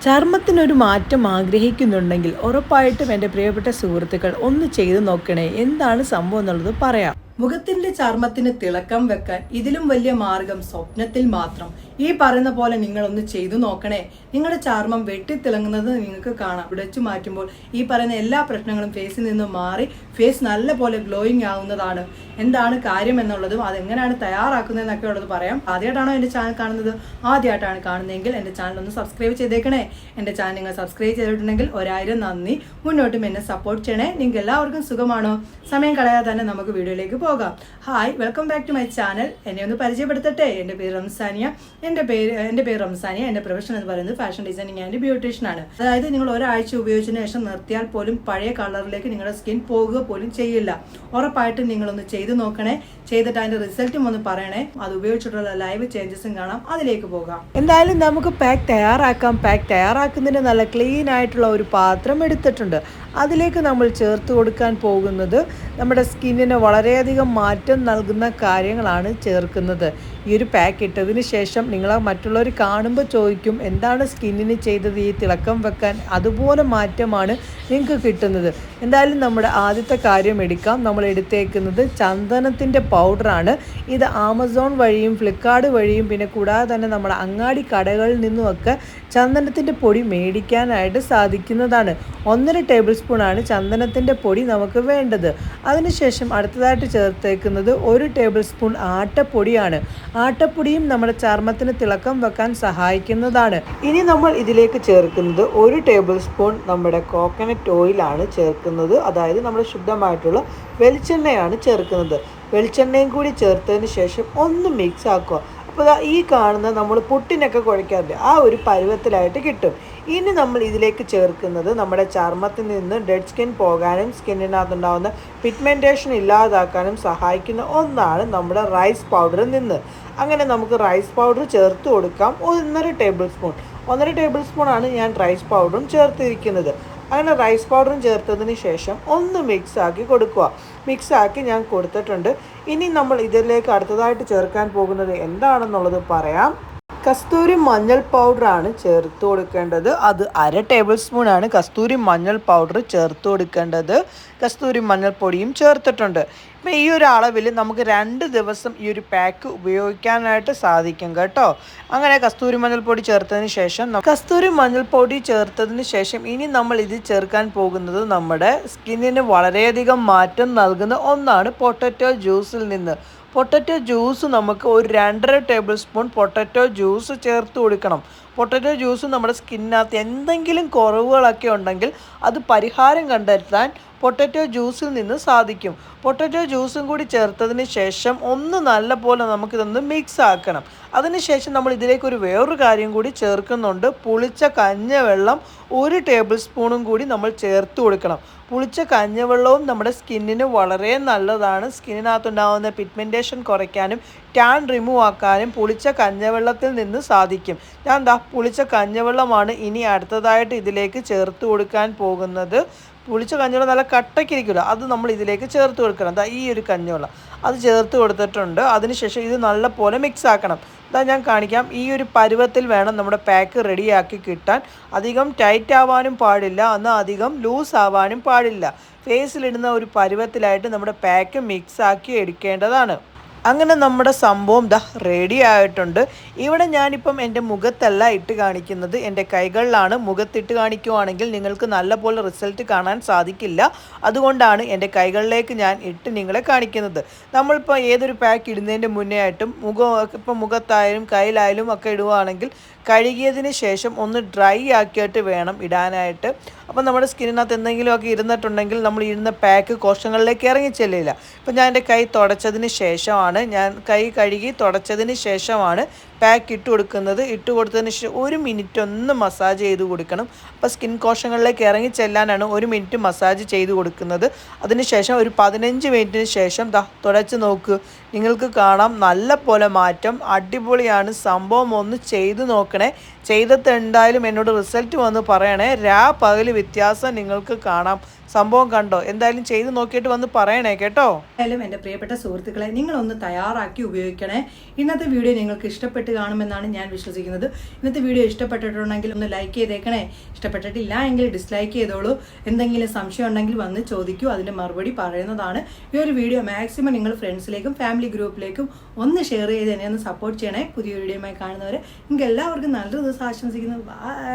ചർമ്മത്തിനൊരു മാറ്റം ആഗ്രഹിക്കുന്നുണ്ടെങ്കിൽ ഉറപ്പായിട്ടും എൻ്റെ പ്രിയപ്പെട്ട സുഹൃത്തുക്കൾ ഒന്ന് ചെയ്തു നോക്കണേ. എന്താണ് സംഭവം എന്നുള്ളത് പറയാം. മുഖത്തിന്റെ ചർമ്മത്തിന് തിളക്കം വെക്കാൻ ഇതിലും വലിയ മാർഗം സ്വപ്നത്തിൽ മാത്രം. ഈ പറയുന്ന പോലെ നിങ്ങൾ ഒന്ന് ചെയ്തു നോക്കണേ. നിങ്ങളുടെ ചർമ്മം വെട്ടിത്തിളങ്ങുന്നത് നിങ്ങൾക്ക് കാണാം. ഉടച്ചു മാറ്റുമ്പോൾ ഈ പറയുന്ന എല്ലാ പ്രശ്നങ്ങളും ഫേസിൽ നിന്നും മാറി ഫേസ് നല്ല പോലെ ഗ്ലോയിങ് ആവുന്നതാണ്. എന്താണ് കാര്യം എന്നുള്ളതും അതെങ്ങനെയാണ് തയ്യാറാക്കുന്നതെന്നൊക്കെ ഉള്ളത് പറയാം. ആദ്യമായിട്ടാണോ എൻ്റെ ചാനൽ കാണുന്നത്? ആദ്യമായിട്ടാണ് കാണുന്നതെങ്കിൽ എൻ്റെ ചാനൽ ഒന്ന് സബ്സ്ക്രൈബ് ചെയ്തേക്കണേ. എൻ്റെ ചാനൽ നിങ്ങൾ സബ്സ്ക്രൈബ് ചെയ്തിട്ടുണ്ടെങ്കിൽ 1000 നന്ദി. മുന്നോട്ടും എന്നെ സപ്പോർട്ട് ചെയ്യണേ. നിങ്ങൾക്ക് എല്ലാവർക്കും സുഖമാണോ? സമയം കളയാതെ തന്നെ നമുക്ക് വീഡിയോയിലേക്ക് പോകാം. Hi, welcome back to my channel. എന്നെ ഒന്ന് പരിചയപ്പെടുത്തട്ടെ. എൻ്റെ പേര് റംസാനിയ. എൻ്റെ പേര് റംസാനിയ. എൻ്റെ പ്രൊഫഷൻ എന്ന് പറയുന്നത് ഫാഷൻ ഡിസൈനിങ് ആൻഡ് ബ്യൂട്ടീഷ്യൻ ആണ്. അതായത് നിങ്ങൾ ഒരാഴ്ച ഉപയോഗിച്ചതിന് ശേഷം നിർത്തിയാൽ പോലും പഴയ കളറിലേക്ക് നിങ്ങളുടെ സ്കിൻ പോകുക പോലും ചെയ്യില്ല. ഉറപ്പായിട്ടും നിങ്ങളൊന്ന് ചെയ്തു നോക്കണേ. ചെയ്തിട്ട് അതിന്റെ റിസൾട്ടും ഒന്ന് പറയണേ. അത് ഉപയോഗിച്ചിട്ടുള്ള ലൈവ് ചേഞ്ചസും കാണാം. അതിലേക്ക് പോകാം. എന്തായാലും നമുക്ക് പാക്ക് തയ്യാറാക്കാം. പാക്ക് തയ്യാറാക്കുന്നതിന് നല്ല ക്ലീൻ ആയിട്ടുള്ള ഒരു പാത്രം എടുത്തിട്ടുണ്ട്. അതിലേക്ക് നമ്മൾ ചേർത്ത് കൊടുക്കാൻ പോകുന്നത് നമ്മുടെ സ്കിന്നിന് വളരെയധികം മാറ്റം നൽകുന്ന കാര്യങ്ങളാണ് ചേർക്കുന്നത്. ഈ ഒരു പാക്ക് ഇട്ടതിന് ശേഷം നിങ്ങൾ മറ്റുള്ളവർ കാണുമ്പോൾ ചോദിക്കും, എന്താണ് സ്കിന്നിന് ചെയ്തത് ഈ തിളക്കം വെക്കാൻ? അതുപോലെ മാറ്റമാണ് നിങ്ങൾക്ക് കിട്ടുന്നത്. എന്തായാലും നമ്മുടെ ആദ്യത്തെ കാര്യം എടുക്കാം. നമ്മൾ എടുത്തേക്കുന്നത് ചന്ദനത്തിൻ്റെ പൗഡറാണ്. ഇത് ആമസോൺ വഴിയും ഫ്ലിപ്കാർട്ട് വഴിയും പിന്നെ കൂടാതെ തന്നെ നമ്മുടെ അങ്ങാടി കടകളിൽ നിന്നുമൊക്കെ ചന്ദനത്തിൻ്റെ പൊടി മേടിക്കാനായിട്ട് സാധിക്കുന്നതാണ്. 1.5 ടേബിൾ സ്പൂണാണ് ചന്ദനത്തിൻ്റെ പൊടി നമുക്ക് വേണ്ടത്. അതിനുശേഷം അടുത്തതായിട്ട് ചേർത്തേക്കുന്നത് 1 ടേബിൾ സ്പൂൺ ആട്ടപ്പൊടിയാണ്. ആട്ടപ്പൊടിയും നമ്മുടെ ചർമ്മത്തിന് തിളക്കം വെക്കാൻ സഹായിക്കുന്നതാണ്. ഇനി നമ്മൾ ഇതിലേക്ക് ചേർക്കുന്നത് 1 ടേബിൾ സ്പൂൺ നമ്മുടെ കോക്കനട്ട് ഓയിലാണ് ചേർക്കുന്നത്. അതായത് നമ്മുടെ ശുദ്ധമായിട്ടുള്ള വെളിച്ചെണ്ണയാണ് ചേർക്കുന്നത്. വെളിച്ചെണ്ണയും കൂടി ചേർത്തതിന് ശേഷം ഒന്ന് മിക്സ് ആക്കുക. അപ്പോൾ ഈ കാണുന്ന നമ്മൾ പുട്ടിനൊക്കെ കുഴയ്ക്കാറില്ല, ആ ഒരു പരുവത്തിലായിട്ട് കിട്ടും. ഇനി നമ്മൾ ഇതിലേക്ക് ചേർക്കുന്നത് നമ്മുടെ ചർമ്മത്തിൽ നിന്ന് ഡെഡ് സ്കിൻ പോകാനും സ്കിന്നിനകത്തുണ്ടാകുന്ന പിഗ്മെൻറ്റേഷൻ ഇല്ലാതാക്കാനും സഹായിക്കുന്ന ഒന്നാണ് നമ്മുടെ റൈസ് പൗഡറിൽ നിന്ന്. അങ്ങനെ നമുക്ക് റൈസ് പൗഡർ ചേർത്ത് കൊടുക്കാം. 1.5 ടേബിൾ സ്പൂൺ 1.5 ടേബിൾ സ്പൂണാണ് ഞാൻ റൈസ് പൗഡറും ചേർത്തിരിക്കുന്നത്. അങ്ങനെ റൈസ് പൗഡറും ചേർത്തതിന് ശേഷം ഒന്ന് മിക്സാക്കി കൊടുക്കുക. മിക്സാക്കി ഞാൻ കൊടുത്തിട്ടുണ്ട്. ഇനി നമ്മൾ ഇതിലേക്ക് അടുത്തതായിട്ട് ചേർക്കാൻ പോകുന്നത് എന്താണെന്നുള്ളത് പറയാം. കസ്തൂരി മഞ്ഞൾ പൗഡറാണ് ചേർത്ത് കൊടുക്കേണ്ടത്. അത് 1/2 ടേബിൾ സ്പൂണാണ് കസ്തൂരി മഞ്ഞൾ പൗഡർ ചേർത്ത് കൊടുക്കേണ്ടത്. കസ്തൂരി മഞ്ഞൾ പൊടിയും ചേർത്തിട്ടുണ്ട്. ഇപ്പം ഈ ഒരു അളവിൽ നമുക്ക് 2 ദിവസം ഈ ഒരു പാക്ക് ഉപയോഗിക്കാനായിട്ട് സാധിക്കും കേട്ടോ. അങ്ങനെ കസ്തൂരി മഞ്ഞൾ പൊടി ചേർത്തതിന് ശേഷം ഇനി നമ്മൾ ഇത് ചേർക്കാൻ പോകുന്നത് നമ്മുടെ സ്കിന്നിന് വളരെയധികം മാറ്റം നൽകുന്ന ഒന്നാണ് പൊട്ടറ്റോ ജ്യൂസിൽ നിന്ന്. പൊട്ടറ്റോ ജ്യൂസ് നമുക്ക് ഒരു 2.5 ടേബിൾ സ്പൂൺ പൊട്ടറ്റോ ജ്യൂസ് ചേർത്ത് കൊടുക്കണം. പൊട്ടറ്റോ ജ്യൂസ് നമ്മുടെ സ്കിന്നിനകത്ത് എന്തെങ്കിലും കുറവുകളൊക്കെ ഉണ്ടെങ്കിൽ അത് പരിഹാരം കണ്ടെത്താൻ പൊട്ടറ്റോ ജ്യൂസിൽ നിന്ന് സാധിക്കും. പൊട്ടറ്റോ ജ്യൂസും കൂടി ചേർത്തതിന് ശേഷം ഒന്ന് നല്ല പോലെ നമുക്കിതൊന്ന് മിക്സ് ആക്കണം. അതിനുശേഷം നമ്മൾ ഇതിലേക്ക് വേറൊരു കാര്യം കൂടി ചേർക്കുന്നുണ്ട്. പുളിച്ച കഞ്ഞവെള്ളം 1 ടേബിൾ സ്പൂണും കൂടി നമ്മൾ ചേർത്ത് കൊടുക്കണം. പുളിച്ച കഞ്ഞവെള്ളവും നമ്മുടെ സ്കിന്നിന് വളരെ നല്ലതാണ്. സ്കിന്നിനകത്തുണ്ടാകുന്ന പിഗ്മെൻറ്റേഷൻ കുറയ്ക്കാനും ടാൻ റിമൂവ് ആക്കാനും പുളിച്ച കഞ്ഞവെള്ളത്തിൽ നിന്ന് സാധിക്കും. ഞാൻ പുളിച്ച കഞ്ഞവെള്ളമാണ് ഇനി അടുത്തതായിട്ട് ഇതിലേക്ക് ചേർത്ത് കൊടുക്കാൻ പോകുന്നത്. പുളിച്ച കഞ്ഞിവെള്ളം നല്ല കട്ടയ്ക്കിരിക്കില്ല, അത് നമ്മൾ ഇതിലേക്ക് ചേർത്ത് കൊടുക്കണം. ഈ ഒരു കഞ്ഞിവെള്ളം അത് ചേർത്ത് കൊടുത്തിട്ടുണ്ട്. അതിനുശേഷം ഇത് നല്ല പോലെ മിക്സ് ആക്കണം. ഞാൻ കാണിക്കാം. ഈ ഒരു പരുവത്തിൽ വേണം നമ്മുടെ പാക്ക് റെഡിയാക്കി കിട്ടാൻ. അധികം ടൈറ്റ് ആവാനും പാടില്ല, എന്നാൽ അധികം ലൂസ് ആവാനും പാടില്ല. ഫേസിലിടുന്ന ഒരു പരുവത്തിലായിട്ട് നമ്മുടെ പാക്ക് മിക്സ് ആക്കി എടുക്കേണ്ടതാണ്. അങ്ങനെ നമ്മുടെ സംഭവം റെഡി ആയിട്ടുണ്ട്. ഇവിടെ ഞാനിപ്പം എൻ്റെ മുഖത്തല്ല ഇട്ട് കാണിക്കുന്നത്, എൻ്റെ കൈകളിലാണ്. മുഖത്തിട്ട് കാണിക്കുവാണെങ്കിൽ നിങ്ങൾക്ക് നല്ലപോലെ റിസൾട്ട് കാണാൻ സാധിക്കില്ല. അതുകൊണ്ടാണ് എൻ്റെ കൈകളിലേക്ക് ഞാൻ ഇട്ട് നിങ്ങളെ കാണിക്കുന്നത്. നമ്മളിപ്പോൾ ഏതൊരു പാക്ക് ഇടുന്നതിൻ്റെ മുന്നേ ആയിട്ടും ഇപ്പം മുഖത്തായാലും കയ്യിലായാലും ഒക്കെ ഇടുവാണെങ്കിൽ കഴുകിയതിന് ശേഷം ഒന്ന് ഡ്രൈ ആക്കിയിട്ട് വേണം ഇടാനായിട്ട്. അപ്പം നമ്മുടെ സ്കിന്നിനകത്ത് എന്തെങ്കിലുമൊക്കെ ഇരുന്നിട്ടുണ്ടെങ്കിൽ നമ്മൾ ഇടുന്ന പാക്ക് കോശങ്ങളിലേക്ക് ഇറങ്ങിച്ചെല്ലില്ല. ഇപ്പം ഞാൻ എൻ്റെ കൈ തുടച്ചതിന് ശേഷമാണ്, ഞാൻ കൈ കഴുകി തുടച്ചതിന് ശേഷമാണ് പാക്ക് ഇട്ട് കൊടുക്കുന്നത്. ഇട്ട് കൊടുത്തതിന് ശേഷം 1 മിനിറ്റ് ഒന്ന് മസാജ് ചെയ്ത് കൊടുക്കണം. അപ്പോൾ സ്കിൻ കോശങ്ങളിലേക്ക് ഇറങ്ങി ചെല്ലാനാണ് 1 മിനിറ്റ് മസാജ് ചെയ്ത് കൊടുക്കുന്നത്. അതിനുശേഷം ഒരു 15 മിനിറ്റിന് ശേഷം തുടച്ച് നോക്ക്, നിങ്ങൾക്ക് കാണാം നല്ല പോലെ മാറ്റം. അടിപൊളിയാണ് സംഭവം. ഒന്ന് ചെയ്ത് നോക്കണേ. ചെയ്തിട്ട് എന്തായാലും എന്നോട് റിസൾട്ട് വന്ന് പറയണേ. പകല് വ്യത്യാസം നിങ്ങൾക്ക് കാണാം. സംഭവം കണ്ടോ? എന്തായാലും ചെയ്ത് നോക്കിയിട്ട് വന്ന് പറയണേ കേട്ടോ. എന്തായാലും എൻ്റെ പ്രിയപ്പെട്ട സുഹൃത്തുക്കളെ, നിങ്ങളൊന്ന് തയ്യാറാക്കി ഉപയോഗിക്കണേ. ഇന്നത്തെ വീഡിയോ നിങ്ങൾക്ക് ഇഷ്ടപ്പെട്ട് കാണുമെന്നാണ് ഞാൻ വിശ്വസിക്കുന്നത്. ഇന്നത്തെ വീഡിയോ ഇഷ്ടപ്പെട്ടിട്ടുണ്ടെങ്കിൽ ഒന്ന് ലൈക്ക് ചെയ്തേക്കണേ. ഇഷ്ടപ്പെട്ടിട്ടില്ല എങ്കിൽ ഡിസ്ലൈക്ക് ചെയ്തോളൂ. എന്തെങ്കിലും സംശയം ഉണ്ടെങ്കിൽ വന്ന് ചോദിക്കൂ, അതിൻ്റെ മറുപടി പറയുന്നതാണ്. ഈ ഒരു വീഡിയോ മാക്സിമം നിങ്ങൾ ഫ്രണ്ട്സിലേക്കും ഫാമിലി ഗ്രൂപ്പിലേക്കും ഒന്ന് ഷെയർ ചെയ്ത് എന്നെ ഒന്ന് സപ്പോർട്ട് ചെയ്യണേ. പുതിയ വീഡിയോയുമായി കാണുന്നവരെ നിങ്ങൾക്ക് എല്ലാവർക്കും നല്ലൊരു ദിവസം ആശംസിക്കുന്നു. ബൈ.